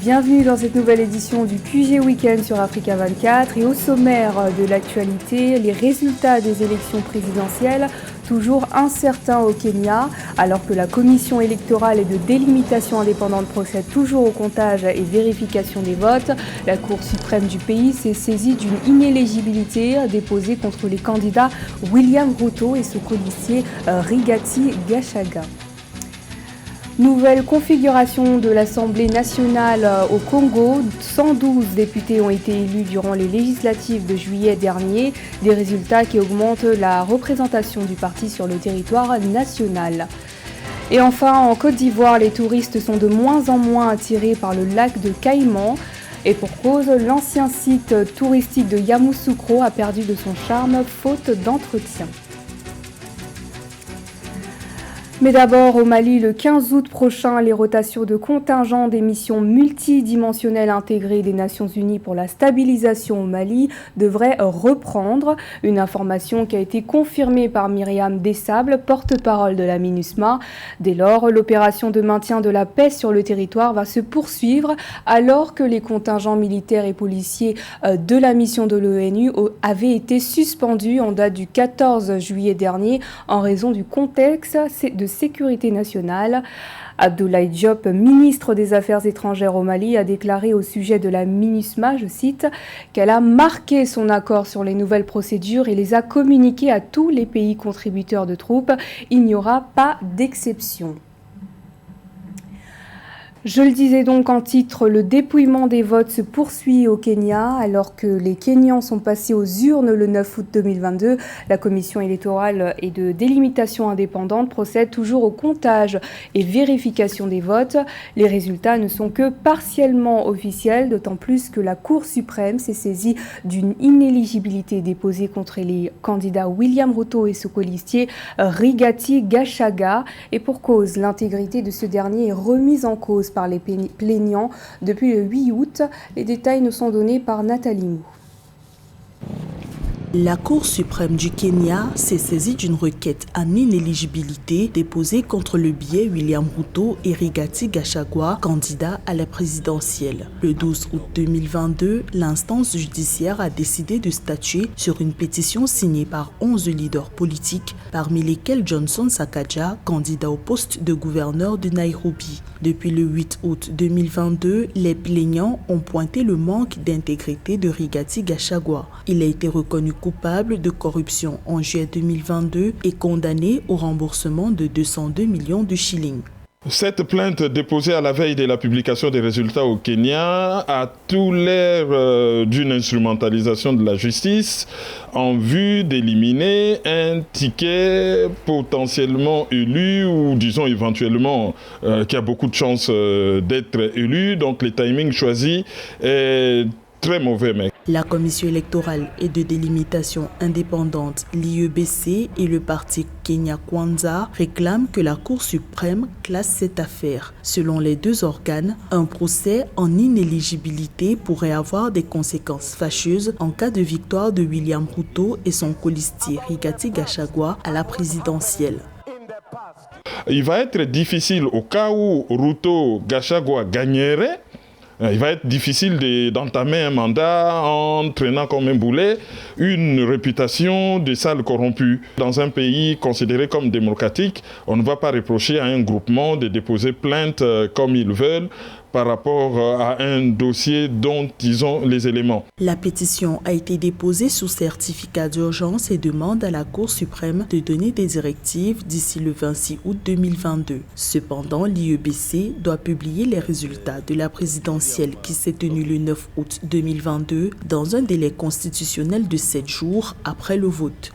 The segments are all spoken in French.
Bienvenue dans cette nouvelle édition du QG Week-end sur Africa 24 et au sommaire de l'actualité, les résultats des élections présidentielles toujours incertains au Kenya, alors que la commission électorale et de délimitation indépendante procède toujours au comptage et vérification des votes. La Cour suprême du pays s'est saisie d'une inéligibilité déposée contre les candidats William Ruto et son codicier Rigathi Gachagua. Nouvelle configuration de l'Assemblée nationale au Congo. 112 députés ont été élus durant les législatives de juillet dernier, des résultats qui augmentent la représentation du parti sur le territoire national. Et enfin, en Côte d'Ivoire, les touristes sont de moins en moins attirés par le lac de Caïman. Et pour cause, l'ancien site touristique de Yamoussoukro a perdu de son charme faute d'entretien. Mais d'abord, au Mali, le 15 août prochain, les rotations de contingents des missions multidimensionnelles intégrées des Nations Unies pour la stabilisation au Mali devraient reprendre. Une information qui a été confirmée par Myriam Dessable, porte-parole de la MINUSMA. Dès lors, l'opération de maintien de la paix sur le territoire va se poursuivre alors que les contingents militaires et policiers de la mission de l'ONU avaient été suspendus en date du 14 juillet dernier en raison du contexte de sécurité nationale. Abdoulaye Diop, ministre des Affaires étrangères au Mali, a déclaré au sujet de la MINUSMA, je cite, qu'elle a marqué son accord sur les nouvelles procédures et les a communiquées à tous les pays contributeurs de troupes. Il n'y aura pas d'exception. Je le disais donc en titre, le dépouillement des votes se poursuit au Kenya alors que les Kenyans sont passés aux urnes le 9 août 2022. La commission électorale et de délimitation indépendante procède toujours au comptage et vérification des votes. Les résultats ne sont que partiellement officiels, d'autant plus que la Cour suprême s'est saisie d'une inéligibilité déposée contre les candidats William Ruto et son colistier Rigathi Gachagua. Et pour cause, l'intégrité de ce dernier est remise en cause par les plaignants depuis le 8 août. Les détails nous sont donnés par Nathalie Mou. La Cour suprême du Kenya s'est saisie d'une requête en inéligibilité déposée contre le biais William Ruto et Rigathi Gachagua, candidat à la présidentielle. Le 12 août 2022, l'instance judiciaire a décidé de statuer sur une pétition signée par 11 leaders politiques, parmi lesquels Johnson Sakaja, candidat au poste de gouverneur de Nairobi. Depuis le 8 août 2022, les plaignants ont pointé le manque d'intégrité de Rigathi Gachagua. Il a été reconnu coupable de corruption en juillet 2022 et condamné au remboursement de 202 millions de shillings. Cette plainte déposée à la veille de la publication des résultats au Kenya a tout l'air d'une instrumentalisation de la justice en vue d'éliminer un ticket potentiellement élu ou disons éventuellement qui a beaucoup de chances d'être élu. Donc le timing choisi est très mauvais, mec. La commission électorale et de délimitation indépendante, l'IEBC et le parti Kenya Kwanza réclament que la Cour suprême classe cette affaire. Selon les deux organes, un procès en inéligibilité pourrait avoir des conséquences fâcheuses en cas de victoire de William Ruto et son colistier Rigathi Gachagua à la présidentielle. Il va être difficile au cas où Ruto Gachagua gagnerait. Il va être difficile d'entamer un mandat en traînant comme un boulet une réputation de sale corrompu. Dans un pays considéré comme démocratique, on ne va pas reprocher à un groupement de déposer plainte comme ils veulent par rapport à un dossier dont ils ont les éléments. La pétition a été déposée sous certificat d'urgence et demande à la Cour suprême de donner des directives d'ici le 26 août 2022. Cependant, l'IEBC doit publier les résultats de la présidentielle qui s'est tenue le 9 août 2022 dans un délai constitutionnel de 7 jours après le vote.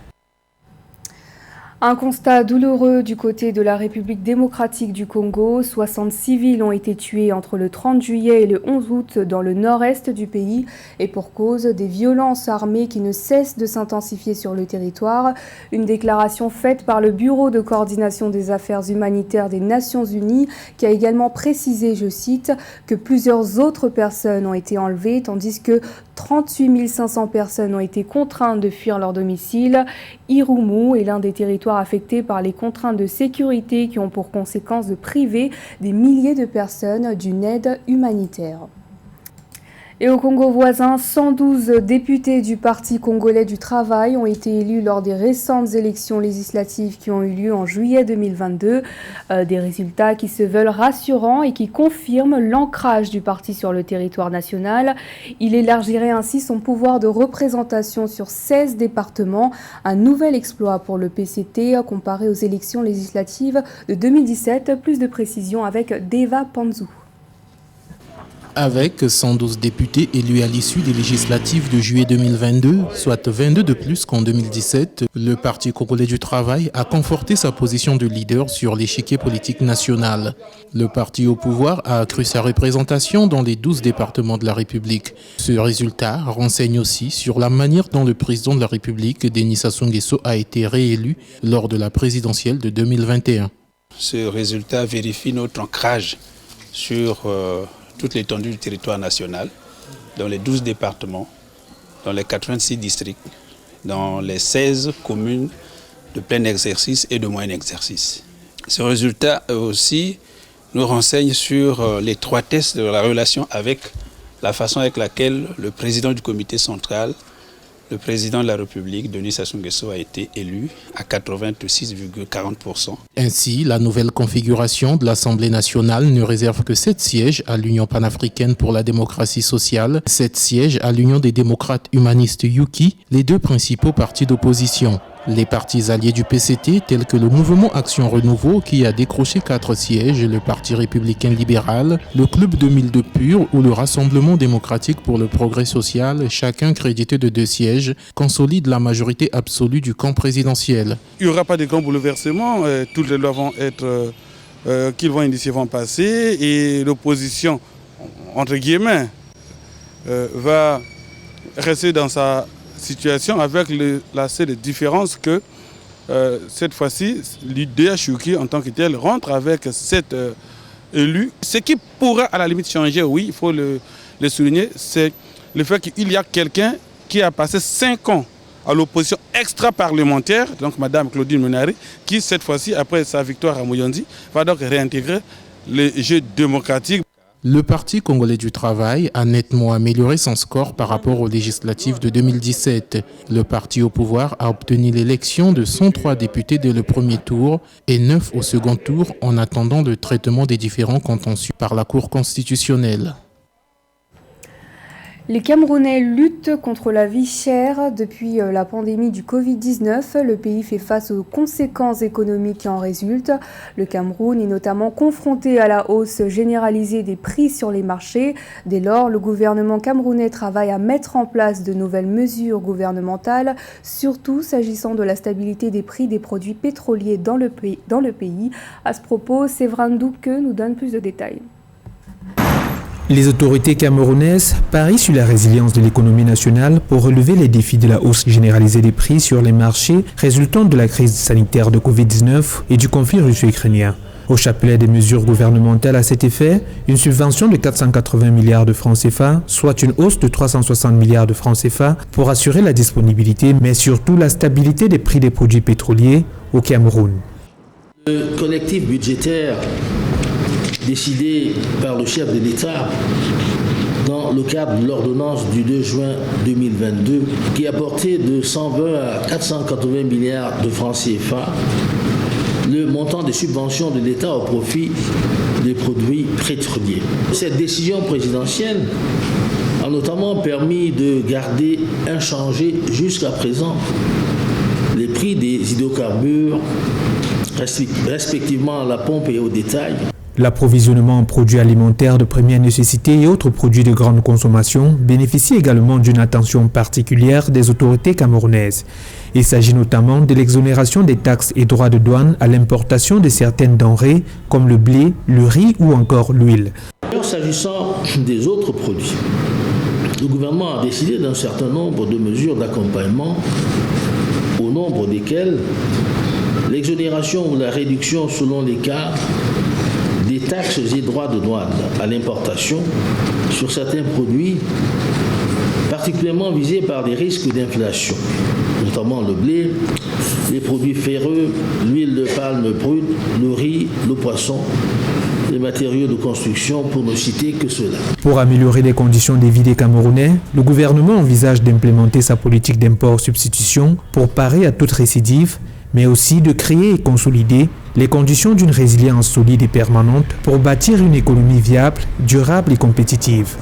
Un constat douloureux du côté de la République démocratique du Congo. 60 civils ont été tués entre le 30 juillet et le 11 août dans le nord-est du pays et pour cause des violences armées qui ne cessent de s'intensifier sur le territoire. Une déclaration faite par le Bureau de coordination des affaires humanitaires des Nations Unies qui a également précisé, je cite, que plusieurs autres personnes ont été enlevées tandis que 38 500 personnes ont été contraintes de fuir leur domicile. Irumu est l'un des territoires affectés par les contraintes de sécurité qui ont pour conséquence de priver des milliers de personnes d'une aide humanitaire. Et au Congo voisin, 112 députés du Parti congolais du travail ont été élus lors des récentes élections législatives qui ont eu lieu en juillet 2022. Des résultats qui se veulent rassurants et qui confirment l'ancrage du parti sur le territoire national. Il élargirait ainsi son pouvoir de représentation sur 16 départements. Un nouvel exploit pour le PCT comparé aux élections législatives de 2017. Plus de précisions avec Deva Panzou. Avec 112 députés élus à l'issue des législatives de juillet 2022, soit 22 de plus qu'en 2017, le Parti congolais du travail a conforté sa position de leader sur l'échiquier politique national. Le parti au pouvoir a accru sa représentation dans les 12 départements de la République. Ce résultat renseigne aussi sur la manière dont le président de la République, Denis Sassou Nguesso, a été réélu lors de la présidentielle de 2021. Ce résultat vérifie notre ancrage sur toute l'étendue du territoire national, dans les 12 départements, dans les 86 districts, dans les 16 communes de plein exercice et de moyen exercice. Ce résultat aussi nous renseigne sur l'étroitesse de la relation avec la façon avec laquelle le président du comité central, le président de la République, Denis Sassou Nguesso, a été élu à 86,40%. Ainsi, la nouvelle configuration de l'Assemblée nationale ne réserve que 7 sièges à l'Union panafricaine pour la démocratie sociale, 7 sièges à l'Union des démocrates humanistes UKI, les deux principaux partis d'opposition. Les partis alliés du PCT, tels que le Mouvement Action Renouveau, qui a décroché 4 sièges, le Parti républicain libéral, le Club 2002 Pur ou le Rassemblement démocratique pour le progrès social, chacun crédité de 2 sièges, consolident la majorité absolue du camp présidentiel. Il n'y aura pas de grands bouleversements, toutes les lois vont être, qu'ils vont initier vont passer et l'opposition, entre guillemets, va rester dans sa situation avec la seule différence que cette fois-ci, l'UDH en tant que tel rentre avec 7 élus. Ce qui pourra à la limite changer, oui, il faut le souligner, c'est le fait qu'il y a quelqu'un qui a passé 5 ans à l'opposition extra-parlementaire, donc Mme Claudine Menari, qui cette fois-ci, après sa victoire à Moyondi, va donc réintégrer les jeux démocratiques. Le Parti congolais du travail a nettement amélioré son score par rapport aux législatives de 2017. Le parti au pouvoir a obtenu l'élection de 103 députés dès le premier tour et 9 au second tour en attendant le traitement des différents contentieux par la Cour constitutionnelle. Les Camerounais luttent contre la vie chère. Depuis la pandémie du Covid-19, le pays fait face aux conséquences économiques qui en résultent. Le Cameroun est notamment confronté à la hausse généralisée des prix sur les marchés. Dès lors, le gouvernement camerounais travaille à mettre en place de nouvelles mesures gouvernementales, surtout s'agissant de la stabilité des prix des produits pétroliers dans le pays. À ce propos, Séverin Douke nous donne plus de détails. Les autorités camerounaises parient sur la résilience de l'économie nationale pour relever les défis de la hausse généralisée des prix sur les marchés résultant de la crise sanitaire de Covid-19 et du conflit russo-ukrainien. Au chapelet des mesures gouvernementales à cet effet, une subvention de 480 milliards de francs CFA, soit une hausse de 360 milliards de francs CFA pour assurer la disponibilité, mais surtout la stabilité des prix des produits pétroliers au Cameroun. Le collectif budgétaire décidé par le chef de l'État dans le cadre de l'ordonnance du 2 juin 2022 qui a porté de 120 à 480 milliards de francs CFA le montant des subventions de l'État au profit des produits pétroliers. Cette décision présidentielle a notamment permis de garder inchangés jusqu'à présent les prix des hydrocarbures, respectivement à la pompe et au détail. L'approvisionnement en produits alimentaires de première nécessité et autres produits de grande consommation bénéficie également d'une attention particulière des autorités camerounaises. Il s'agit notamment de l'exonération des taxes et droits de douane à l'importation de certaines denrées comme le blé, le riz ou encore l'huile. S'agissant des autres produits, le gouvernement a décidé d'un certain nombre de mesures d'accompagnement, au nombre desquelles l'exonération ou la réduction selon les cas des taxes et droits de douane à l'importation sur certains produits particulièrement visés par des risques d'inflation, notamment le blé, les produits ferreux, l'huile de palme brune, le riz, le poisson, les matériaux de construction, pour ne citer que cela. Pour améliorer les conditions de vie des Camerounais, le gouvernement envisage d'implémenter sa politique d'import-substitution pour parer à toute récidive, mais aussi de créer et consolider les conditions d'une résilience solide et permanente pour bâtir une économie viable, durable et compétitive.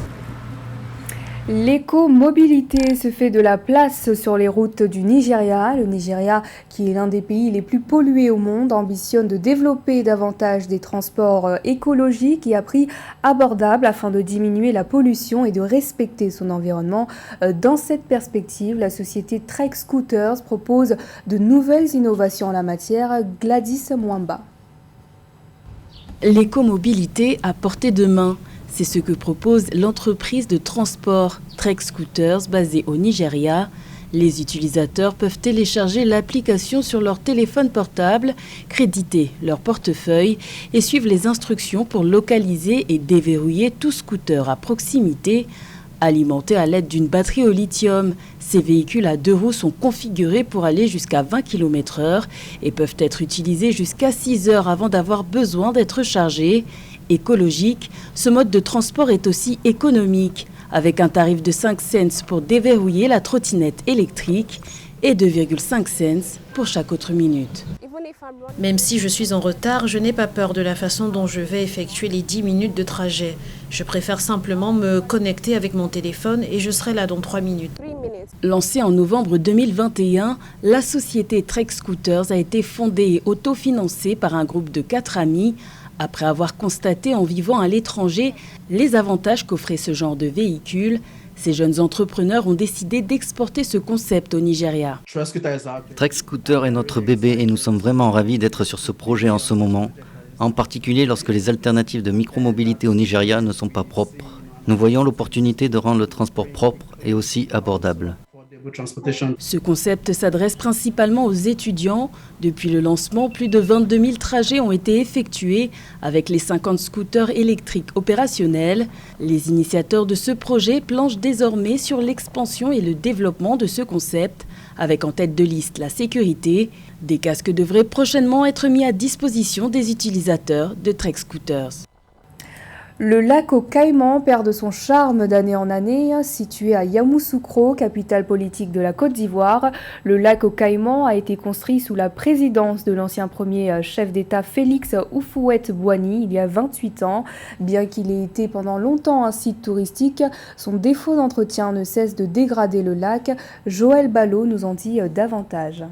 L'écomobilité se fait de la place sur les routes du Nigeria. Le Nigeria, qui est l'un des pays les plus pollués au monde, ambitionne de développer davantage des transports écologiques et à prix abordables afin de diminuer la pollution et de respecter son environnement. Dans cette perspective, la société Trek Scooters propose de nouvelles innovations en la matière. Gladys Mwamba. L'écomobilité à portée de main. C'est ce que propose l'entreprise de transport Trek Scooters basée au Nigeria. Les utilisateurs peuvent télécharger l'application sur leur téléphone portable, créditer leur portefeuille et suivre les instructions pour localiser et déverrouiller tout scooter à proximité. Alimentés à l'aide d'une batterie au lithium, ces véhicules à 2 roues sont configurés pour aller jusqu'à 20 km/h et peuvent être utilisés jusqu'à 6 heures avant d'avoir besoin d'être chargés. Écologique, ce mode de transport est aussi économique, avec un tarif de 5 cents pour déverrouiller la trottinette électrique et 2,5 cents pour chaque autre minute. Même si je suis en retard, je n'ai pas peur de la façon dont je vais effectuer les 10 minutes de trajet. Je préfère simplement me connecter avec mon téléphone et je serai là dans 3 minutes. Lancée en novembre 2021, la société Trek Scooters a été fondée et autofinancée par un groupe de 4 amis, après avoir constaté en vivant à l'étranger les avantages qu'offrait ce genre de véhicule. Ces jeunes entrepreneurs ont décidé d'exporter ce concept au Nigeria. Trek Scooter est notre bébé et nous sommes vraiment ravis d'être sur ce projet en ce moment, en particulier lorsque les alternatives de micromobilité au Nigeria ne sont pas propres. Nous voyons l'opportunité de rendre le transport propre et aussi abordable. Ce concept s'adresse principalement aux étudiants. Depuis le lancement, plus de 22 000 trajets ont été effectués avec les 50 scooters électriques opérationnels. Les initiateurs de ce projet planchent désormais sur l'expansion et le développement de ce concept, avec en tête de liste la sécurité. Des casques devraient prochainement être mis à disposition des utilisateurs de Trek Scooters. Le lac aux Caïmans perd de son charme d'année en année. Situé à Yamoussoukro, capitale politique de la Côte d'Ivoire, le lac aux Caïmans a été construit sous la présidence de l'ancien premier chef d'État Félix Houphouët-Boigny il y a 28 ans. Bien qu'il ait été pendant longtemps un site touristique, son défaut d'entretien ne cesse de dégrader le lac. Joël Ballot nous en dit davantage.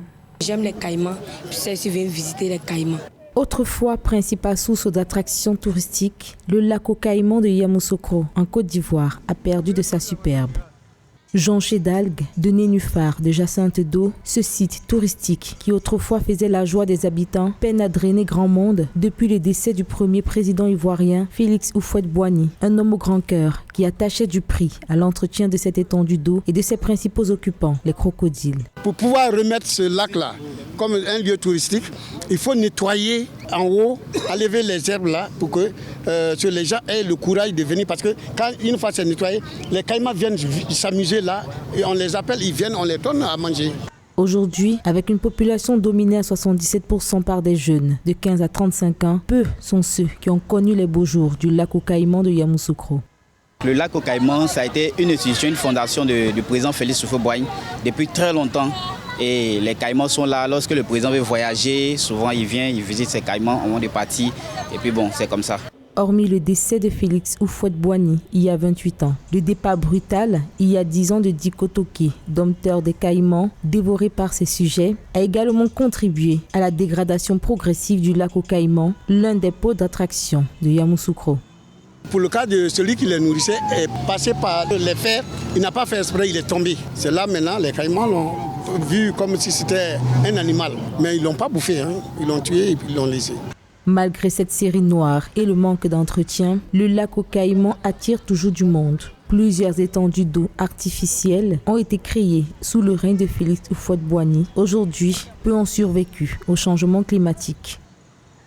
J'aime les Caïmans, je viens visiter les Caïmans. Autrefois principale source d'attractions touristiques, le lac aux Caïmans de Yamoussoukro, en Côte d'Ivoire, a perdu de sa superbe. Jonché d'algues, de nénuphars, de jacinthes d'eau, ce site touristique qui autrefois faisait la joie des habitants peine à drainer grand monde depuis le décès du premier président ivoirien Félix Houphouët-Boigny, un homme au grand cœur qui attachait du prix à l'entretien de cette étendue d'eau et de ses principaux occupants, les crocodiles. Pour pouvoir remettre ce lac-là comme un lieu touristique, il faut nettoyer en haut, enlever les herbes là pour que les gens aient le courage de venir. Parce que quand une fois c'est nettoyé, les caïmans viennent s'amuser là et on les appelle, ils viennent, on les donne à manger. Aujourd'hui, avec une population dominée à 77% par des jeunes de 15 à 35 ans, peu sont ceux qui ont connu les beaux jours du lac aux Caïmans de Yamoussoukro. Le lac aux Caïmans, ça a été une institution, une fondation du président Félix Houphouët-Boigny depuis très longtemps. Et les caïmans sont là. Lorsque le président veut voyager, souvent il vient, il visite ses caïmans au moment de partir. Et puis bon, c'est comme ça. Hormis le décès de Félix Houphouët-Boigny il y a 28 ans, le départ brutal il y a 10 ans de Diko Toké, dompteur des caïmans, dévoré par ses sujets, a également contribué à la dégradation progressive du lac aux Caïmans, l'un des pôles d'attraction de Yamoussoukro. Pour le cas de celui qui les nourrissait, est passé par les fers, il n'a pas fait exprès, il est tombé. C'est là maintenant, les caïmans l'ont vu comme si c'était un animal. Mais ils ne l'ont pas bouffé, hein. Ils l'ont tué et puis ils l'ont laissé. Malgré cette série noire et le manque d'entretien, le lac aux Caïmans attire toujours du monde. Plusieurs étendues d'eau artificielles ont été créées sous le règne de Félix Houphouët-Boigny. Aujourd'hui, peu ont survécu au changement climatique.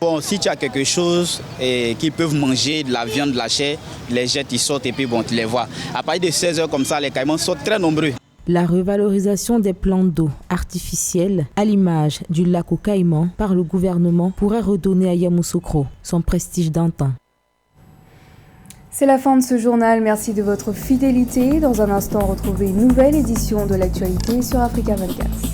Bon, si tu as quelque chose et qu'ils peuvent manger, de la viande, de la chair, les jettent, ils sortent et puis bon, tu les vois. À partir de 16h comme ça, les caïmans sont très nombreux. La revalorisation des plans d'eau artificiels, à l'image du lac aux Caïmans, par le gouvernement, pourrait redonner à Yamoussoukro son prestige d'antan. C'est la fin de ce journal. Merci de votre fidélité. Dans un instant, retrouvez une nouvelle édition de l'actualité sur Africa 24.